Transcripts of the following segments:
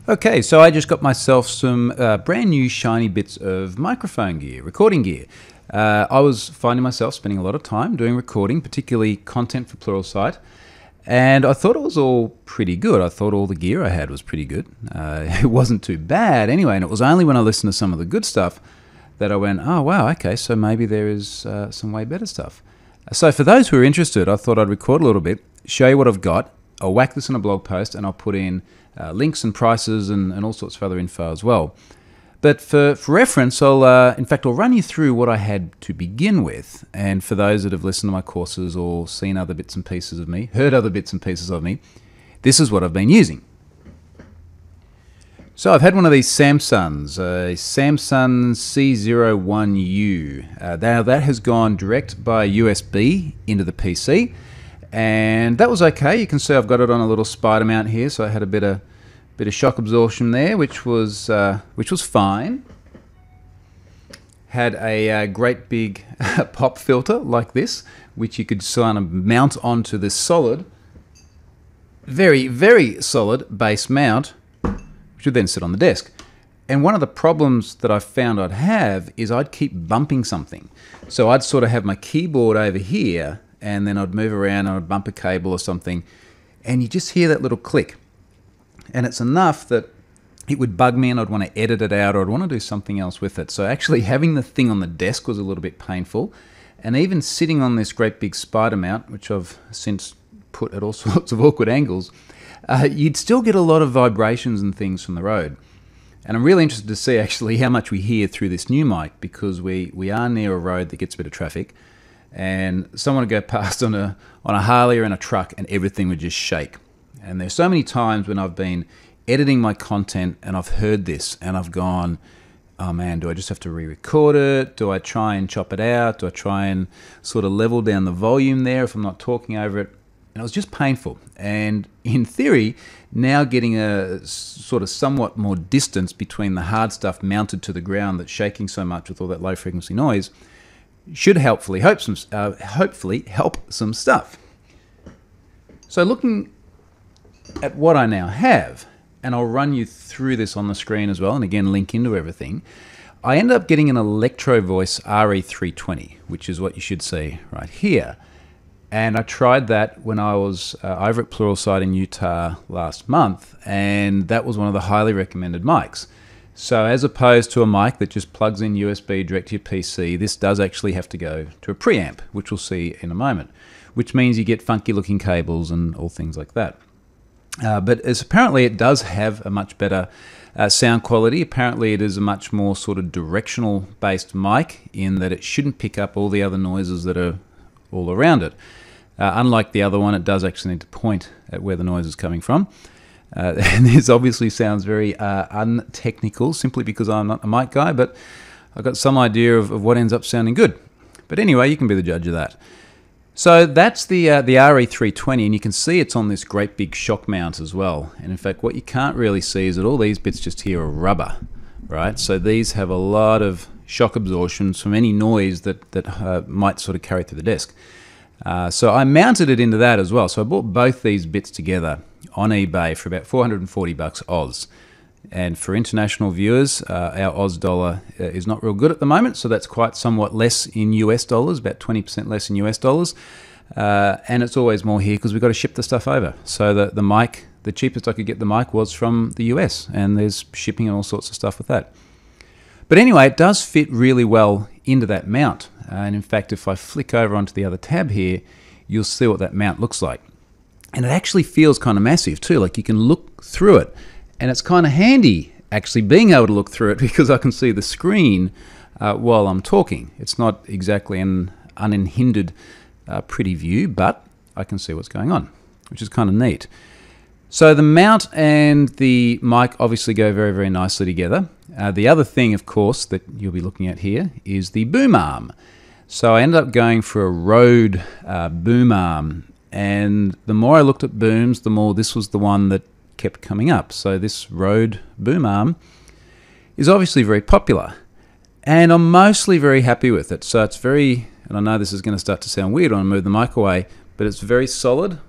Okay, so I just got myself some brand new shiny bits of microphone gear, recording gear. I was finding myself spending a lot of time doing recording, particularly content for Pluralsight, and I thought it was all pretty good. I thought all the gear I had was pretty good. It wasn't too bad anyway, and it was only when I listened to some of the good stuff that I went, oh wow, okay, so maybe there is some way better stuff. So for those who are interested, I thought I'd record a little bit, show you what I've got. I'll whack this in a blog post and I'll put in links and prices and all sorts of other info as well. But for reference, I'll run you through what I had to begin with. And for those that have listened to my courses or seen other bits and pieces of me, heard other bits and pieces of me, this is what I've been using. So I've had one of these Samsungs, a Samsung C01U. Now that has gone direct by USB into the PC. And that was okay. You can see I've got it on a little spider mount here, so I had a bit of shock absorption there, which was fine. Had a great big pop filter like this, which you could kind of mount onto this solid, very, very solid base mount, which would then sit on the desk. And one of the problems that I found I'd have is I'd keep bumping something. So I'd sort of have my keyboard over here, and then I'd move around and I'd bump a cable or something, and you just hear that little click. And it's enough that it would bug me and I'd want to edit it out or I'd want to do something else with it. So actually having the thing on the desk was a little bit painful. And even sitting on this great big spider mount, which I've since put at all sorts of awkward angles, you'd still get a lot of vibrations and things from the road. And I'm really interested to see actually how much we hear through this new mic, because we are near a road that gets a bit of traffic. And someone would go past on a Harley or in a truck and everything would just shake. And there's so many times when I've been editing my content and I've heard this and I've gone, oh man, do I just have to re-record it? Do I try and chop it out? Do I try and sort of level down the volume there if I'm not talking over it? And it was just painful. And in theory, now getting a sort of somewhat more distance between the hard stuff mounted to the ground that's shaking so much with all that low frequency noise should hopefully help some stuff. So looking at what I now have, and I'll run you through this on the screen as well, and again link into everything, I ended up getting an Electro-Voice RE320, which is what you should see right here. And I tried that when I was over at Pluralsight in Utah last month, and that was one of the highly recommended mics. So as opposed to a mic that just plugs in USB direct to your PC, this does actually have to go to a preamp, which we'll see in a moment, which means you get funky looking cables and all things like that. But as apparently it does have a much better sound quality. Apparently it is a much more sort of directional based mic in that it shouldn't pick up all the other noises that are all around it. Unlike the other one, it does actually need to point at where the noise is coming from. And this obviously sounds very untechnical simply because I'm not a mic guy, but I've got some idea of what ends up sounding good. But anyway, you can be the judge of that. So that's the RE320, and you can see it's on this great big shock mount as well. And in fact, what you can't really see is that all these bits just here are rubber, right? So these have a lot of shock absorptions from any noise that might sort of carry through the desk. So I mounted it into that as well. So I bought both these bits together on eBay for about 440 bucks Oz. And for international viewers, our Oz dollar is not real good at the moment, so that's quite somewhat less in US dollars, about 20% less in US dollars. And it's always more here because we've got to ship the stuff over. So the mic, the cheapest I could get the mic was from the US, and there's shipping and all sorts of stuff with that. But anyway, it does fit really well into that mount. And in fact, if I flick over onto the other tab here, you'll see what that mount looks like. And it actually feels kind of massive too, like you can look through it. And it's kind of handy actually being able to look through it because I can see the screen while I'm talking. It's not exactly an unhindered pretty view, but I can see what's going on, which is kind of neat. So the mount and the mic obviously go very, very nicely together. The other thing, of course, that you'll be looking at here is the boom arm. So I ended up going for a Rode boom arm, and the more I looked at booms, the more this was the one that kept coming up. So this Rode boom arm is obviously very popular, and I'm mostly very happy with it. So it's very, and I know this is going to start to sound weird when I move the mic away, but it's very solid.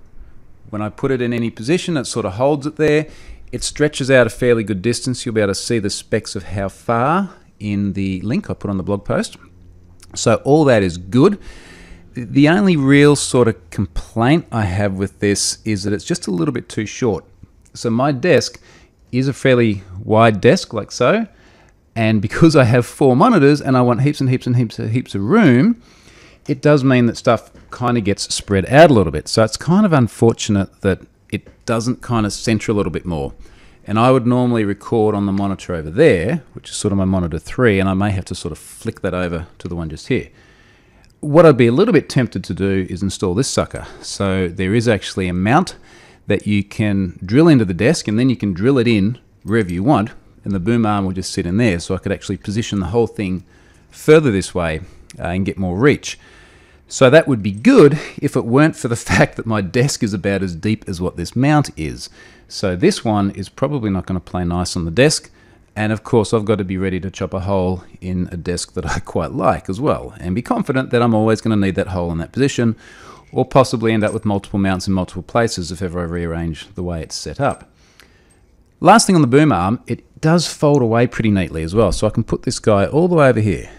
When I put it in any position, it sort of holds it there. It stretches out a fairly good distance. You'll be able to see the specs of how far in the link I put on the blog post. So all that is good. The only real sort of complaint I have with this is that it's just a little bit too short. So my desk is a fairly wide desk, like so, and because I have 4 monitors and I want heaps and heaps and heaps of room, it does mean that stuff kind of gets spread out a little bit. So it's kind of unfortunate that it doesn't kind of center a little bit more. And I would normally record on the monitor over there, which is sort of my monitor 3, and I may have to sort of flick that over to the one just here. What I'd be a little bit tempted to do is install this sucker. So there is actually a mount that you can drill into the desk, and then you can drill it in wherever you want, and the boom arm will just sit in there. So I could actually position the whole thing further this way and get more reach. So that would be good if it weren't for the fact that my desk is about as deep as what this mount is. So this one is probably not going to play nice on the desk. And of course, I've got to be ready to chop a hole in a desk that I quite like as well, and be confident that I'm always going to need that hole in that position, or possibly end up with multiple mounts in multiple places if ever I rearrange the way it's set up. Last thing on the boom arm, it does fold away pretty neatly as well. So I can put this guy all the way over here.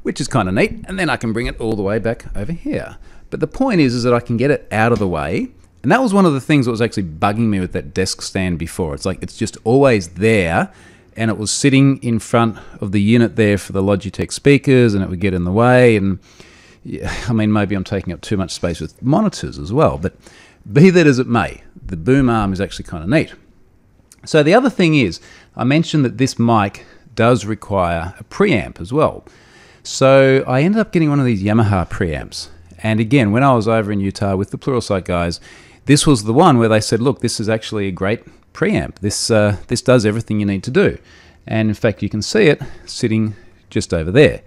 Which is kind of neat, and then I can bring it all the way back over here. But the point is that I can get it out of the way. And that was one of the things that was actually bugging me with that desk stand before. It's like it's just always there, and it was sitting in front of the unit there for the Logitech speakers, and it would get in the way. And yeah, I mean, maybe I'm taking up too much space with monitors as well, but be that as it may, the boom arm is actually kind of neat. So the other thing is, I mentioned that this mic does require a preamp as well. So I ended up getting one of these Yamaha preamps. And again, when I was over in Utah with the Pluralsight guys, this was the one where they said, look, this is actually a great preamp. This does everything you need to do. And in fact, you can see it sitting just over there.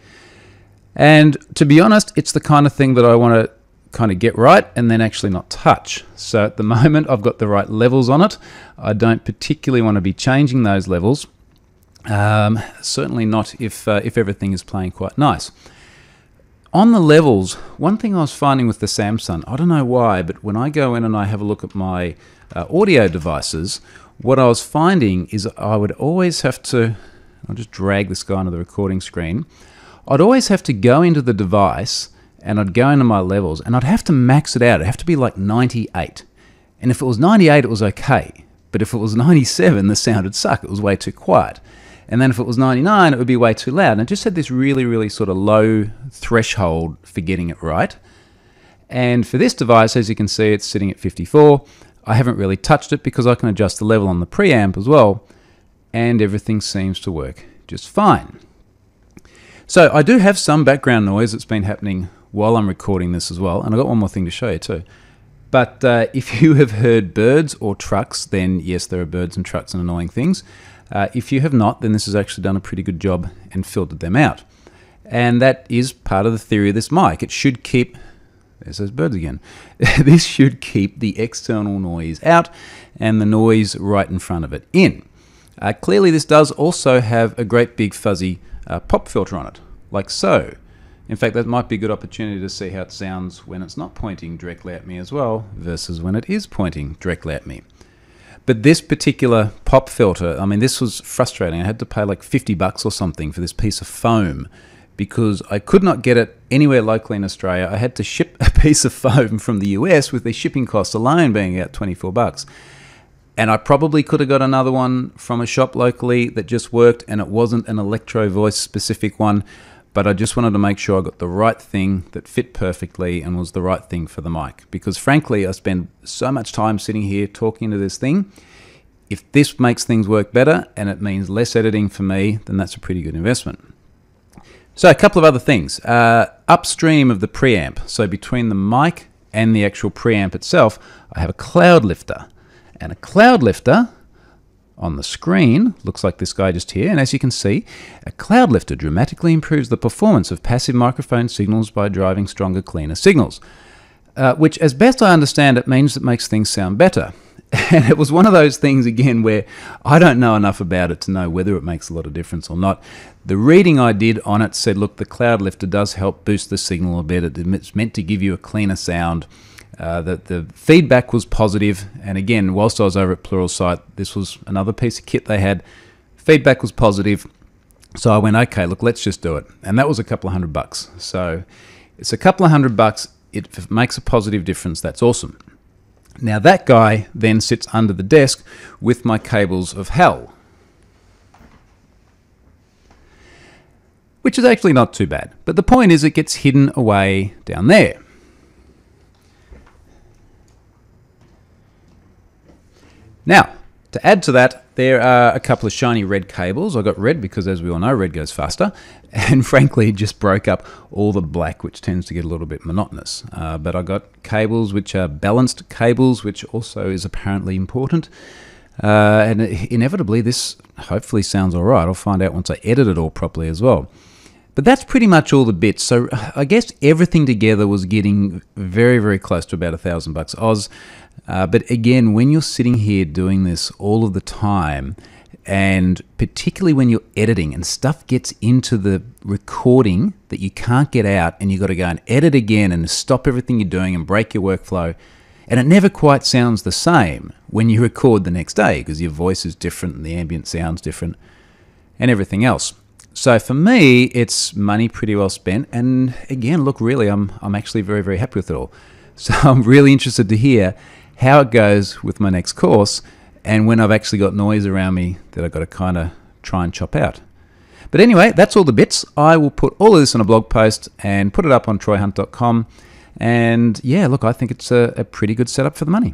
And to be honest, it's the kind of thing that I want to kind of get right and then actually not touch. So at the moment, I've got the right levels on it. I don't particularly want to be changing those levels. Certainly not if everything is playing quite nice. On the levels, one thing I was finding with the Samsung, I don't know why, but when I go in and I have a look at my audio devices, what I was finding is I would always have to, I'll just drag this guy onto the recording screen, I'd always have to go into the device and I'd go into my levels and I'd have to max it out. It'd have to be like 98. And if it was 98, it was okay. But if it was 97, the sound would suck. It was way too quiet. And then if it was 99, it would be way too loud. And it just had this really, really sort of low threshold for getting it right. And for this device, as you can see, it's sitting at 54. I haven't really touched it because I can adjust the level on the preamp as well. And everything seems to work just fine. So I do have some background noise that's been happening while I'm recording this as well. And I've got one more thing to show you too. But if you have heard birds or trucks, then yes, there are birds and trucks and annoying things. If you have not, then this has actually done a pretty good job and filtered them out. And that is part of the theory of this mic. It should keep, there's those birds again, this should keep the external noise out and the noise right in front of it in. Clearly this does also have a great big fuzzy pop filter on it, like so. In fact, that might be a good opportunity to see how it sounds when it's not pointing directly at me as well, versus when it is pointing directly at me. But this particular pop filter, I mean, this was frustrating. I had to pay like $50 or something for this piece of foam because I could not get it anywhere locally in Australia. I had to ship a piece of foam from the US with the shipping costs alone being about $24. And I probably could have got another one from a shop locally that just worked, and it wasn't an Electro-Voice specific one, but I just wanted to make sure I got the right thing that fit perfectly and was the right thing for the mic. Because frankly, I spend so much time sitting here talking to this thing. If this makes things work better and it means less editing for me, then that's a pretty good investment. So a couple of other things. Upstream of the preamp, so between the mic and the actual preamp itself, I have a cloud lifter. And a cloud lifter on the screen looks like this guy just here. And as you can see, a cloud lifter dramatically improves the performance of passive microphone signals by driving stronger, cleaner signals. Which, as best I understand it, means it makes things sound better. And it was one of those things, again, where I don't know enough about it to know whether it makes a lot of difference or not. The reading I did on it said, look, the cloud lifter does help boost the signal a bit. It's meant to give you a cleaner sound. The feedback was positive, and again, whilst I was over at Pluralsight, this was another piece of kit they had. Feedback was positive, so I went, okay, look, let's just do it. And that was a couple of $100. So it's a couple of $100. It makes a positive difference. That's awesome. Now that guy then sits under the desk with my cables of hell, which is actually not too bad. But the point is it gets hidden away down there. Now, to add to that, there are a couple of shiny red cables. I got red because, as we all know, red goes faster. And frankly, it just broke up all the black, which tends to get a little bit monotonous. But I got cables which are balanced cables, which also is apparently important. And inevitably, this hopefully sounds all right. I'll find out once I edit it all properly as well. But that's pretty much all the bits. So I guess everything together was getting very, very close to about $1,000 Oz. But again, when you're sitting here doing this all of the time, and particularly when you're editing and stuff gets into the recording that you can't get out, and you've got to go and edit again and stop everything you're doing and break your workflow, and it never quite sounds the same when you record the next day because your voice is different and the ambient sound's different and everything else. So for me, it's money pretty well spent. And again, look, really, I'm actually very, very happy with it all. So I'm really interested to hear how it goes with my next course, and when I've actually got noise around me that I've got to kind of try and chop out. But anyway, that's all the bits. I will put all of this in a blog post and put it up on troyhunt.com. And yeah, look, I think it's a pretty good setup for the money.